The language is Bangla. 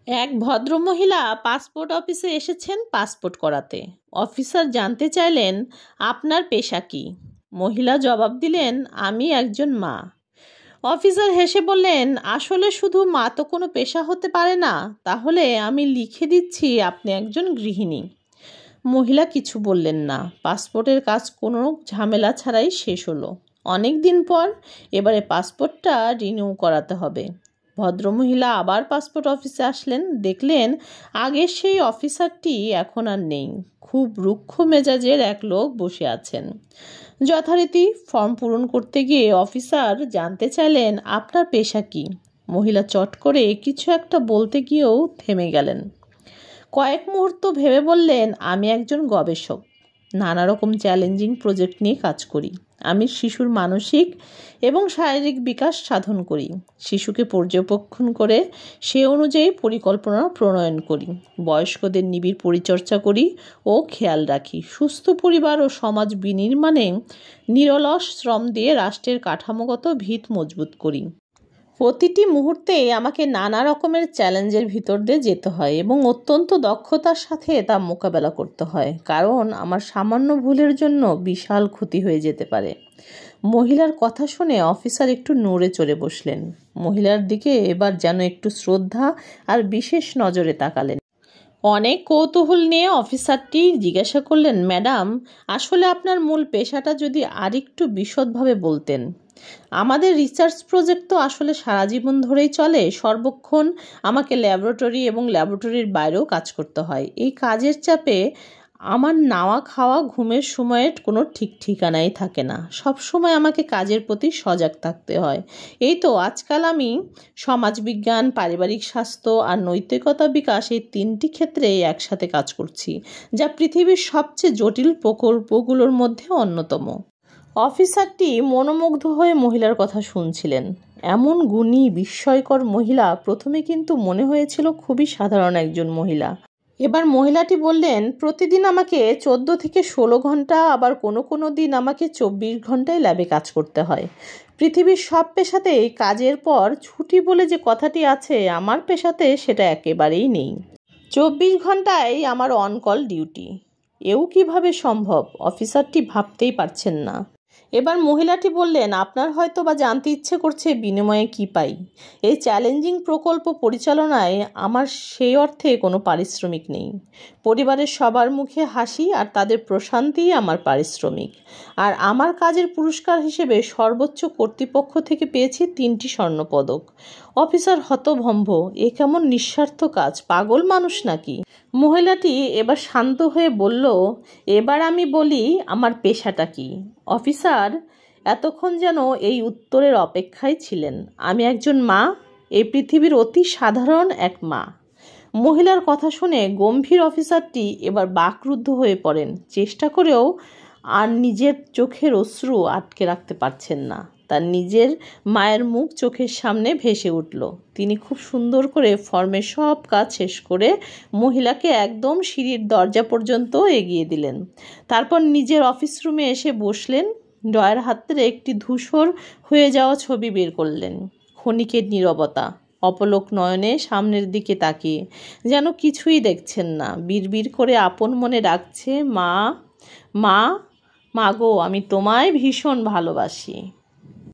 এক ভদ্রমহিলা পাসপোর্ট অফিসে এসেছেন পাসপোর্ট করাতে। অফিসার জানতে চাইলেন, আপনার পেশা কি? মহিলা জবাব দিলেন, আমি একজন মা। অফিসার হেসে বললেন, আসলে শুধু মা তো কোনো পেশা হতে পারে না, তাহলে আমি লিখে দিচ্ছি আপনি একজন গৃহিণী। মহিলা কিছু বললেন না। পাসপোর্টের কাজ কোনো ঝামেলা ছাড়াই শেষ হলো। অনেক দিন পর এবারে পাসপোর্টটা রিনিউ করাতে হবে। ভদ্রমহিলা আবার পাসপোর্ট অফিসে আসলেন, দেখলেন আগের সেই অফিসারটি এখন আর নেই। খুব রুক্ষ মেজাজের এক লোক বসে আছেন। যথারীতি ফর্ম পূরণ করতে গিয়ে অফিসার জানতে চাইলেন, আপনার পেশা কি? মহিলা চট করে কিছু একটা বলতে গিয়েও থেমে গেলেন। কয়েক মুহূর্ত ভেবে বললেন, আমি একজন গবেষক, নানা রকম চ্যালেঞ্জিং প্রজেক্ট নিয়ে কাজ করি। আমি শিশুর মানসিক এবং শারীরিক বিকাশ সাধন করি। শিশুকে পর্যবেক্ষণ করে সে অনুযায়ী পরিকল্পনা প্রণয়ন করি। বয়স্কদের নিবিড় পরিচর্যা করি ও খেয়াল রাখি। সুস্থ পরিবার ও সমাজ বিনির্মাণে নিরলস শ্রম দিয়ে রাষ্ট্রের কাঠামোগত ভিত মজবুত করি। প্রতিটি মুহূর্তে আমাকে নানা রকমের চ্যালেঞ্জের ভিতর দিয়ে যেতে হয় এবং অত্যন্ত দক্ষতার সাথে তা মোকাবেলা করতে হয়, কারণ আমার সামান্য ভুলের জন্য বিশাল ক্ষতি হয়ে যেতে পারে। মহিলার কথা শুনে অফিসার একটু নড়ে চড়ে বসলেন। মহিলার দিকে এবার যেন একটু শ্রদ্ধা আর বিশেষ নজরে তাকালেন। অনেক কৌতূহল নিয়ে অফিসারটি জিজ্ঞাসা করলেন, ম্যাডাম, আসলে আপনার মূল পেশাটা যদি আরেকটু বিশদভাবে বলতেন। আমাদের রিসার্চ প্রজেক্ট তো আসলে সারা জীবন ধরেই চলে। সর্বক্ষণ আমাকে ল্যাবরেটরি এবং ল্যাবরেটরির বাইরেও কাজ করতে হয়। এই কাজের চাপে আমার নাওয়া খাওয়া ঘুমের সময়ের কোনো ঠিক ঠিকানাই থাকে না। সব সময় আমাকে কাজের প্রতি সজাগ থাকতে হয়। এই তো আজকাল আমি সমাজবিজ্ঞান, পারিবারিক স্বাস্থ্য আর নৈতিকতা বিকাশ এই তিনটি ক্ষেত্রে একসাথে কাজ করছি, যা পৃথিবীর সবচেয়ে জটিল প্রকল্পগুলোর মধ্যে অন্যতম। অফিসারটি মনোমুগ্ধ হয়ে মহিলার কথা শুনছিলেন। এমন গুণী বিস্ময়কর মহিলা প্রথমে কিন্তু মনে হয়েছিল খুবই সাধারণ একজন মহিলা। এবার মহিলাটি বললেন, প্রতিদিন আমাকে 14 থেকে 16 ঘন্টা, আবার কোনো কোনো দিন আমাকে 24 ঘন্টায় ল্যাবে কাজ করতে হয়। পৃথিবীর সব পেশাতেই কাজের পর ছুটি বলে যে কথাটি আছে, আমার পেশাতে সেটা একেবারেই নেই। 24 ঘন্টায় আমার অন কল ডিউটি। এও কিভাবে সম্ভব? অফিসারটি ভাবতেই পারছেন না। এবার মহিলাটি বললেন, আপনার হয়তো বা জানতে ইচ্ছে করছে বিনিময়ে কি পাই। এই চ্যালেঞ্জিং প্রকল্প পরিচালনায় আমার সেই অর্থে কোনো পারিশ্রমিক নেই। পরিবারের সবার মুখে হাসি আর তাদের প্রশান্তিই আমার পারিশ্রমিক। আর আমার কাজের পুরস্কার হিসেবে সর্বোচ্চ কর্তৃপক্ষ থেকে পেয়েছি 3টি স্বর্ণপদক। অফিসার হতভম্ব। এ কেমন নিঃস্বার্থ কাজ, পাগল মানুষ নাকি? মহিলাটি এবার শান্ত হয়ে বলল, এবার আমি বলি আমার পেশাটা কি। অফিসার এতক্ষণ যেন এই উত্তরের অপেক্ষায় ছিলেন। আমি একজন মা, এই পৃথিবীর অতি সাধারণ এক মা। মহিলার কথা শুনে গম্ভীর অফিসারটি এবার বাকরুদ্ধ হয়ে পড়েন। চেষ্টা করেও আর নিজের চোখের অশ্রু আটকে রাখতে পারছেন না। তার নিজের মায়ের মুখ চোখের সামনে ভেসে উঠল। তিনি খুব সুন্দর করে ফর্মের সব কাজ শেষ করে মহিলাকে একদম সিঁড়ির দরজা পর্যন্ত এগিয়ে দিলেন। তারপর নিজের অফিস রুমে এসে বসলেন। ড্রয়ার হাতে একটি ধূসর হয়ে যাওয়া ছবি বের করলেন। ক্ষণিকের নীরবতা। অপলক নয়নে সামনের দিকে তাকিয়ে যেন কিছুই দেখছেন না, বিড়বিড় করে আপন মনে ডাকছে, মা, মা, মা গো, আমি তোমায় ভীষণ ভালোবাসি।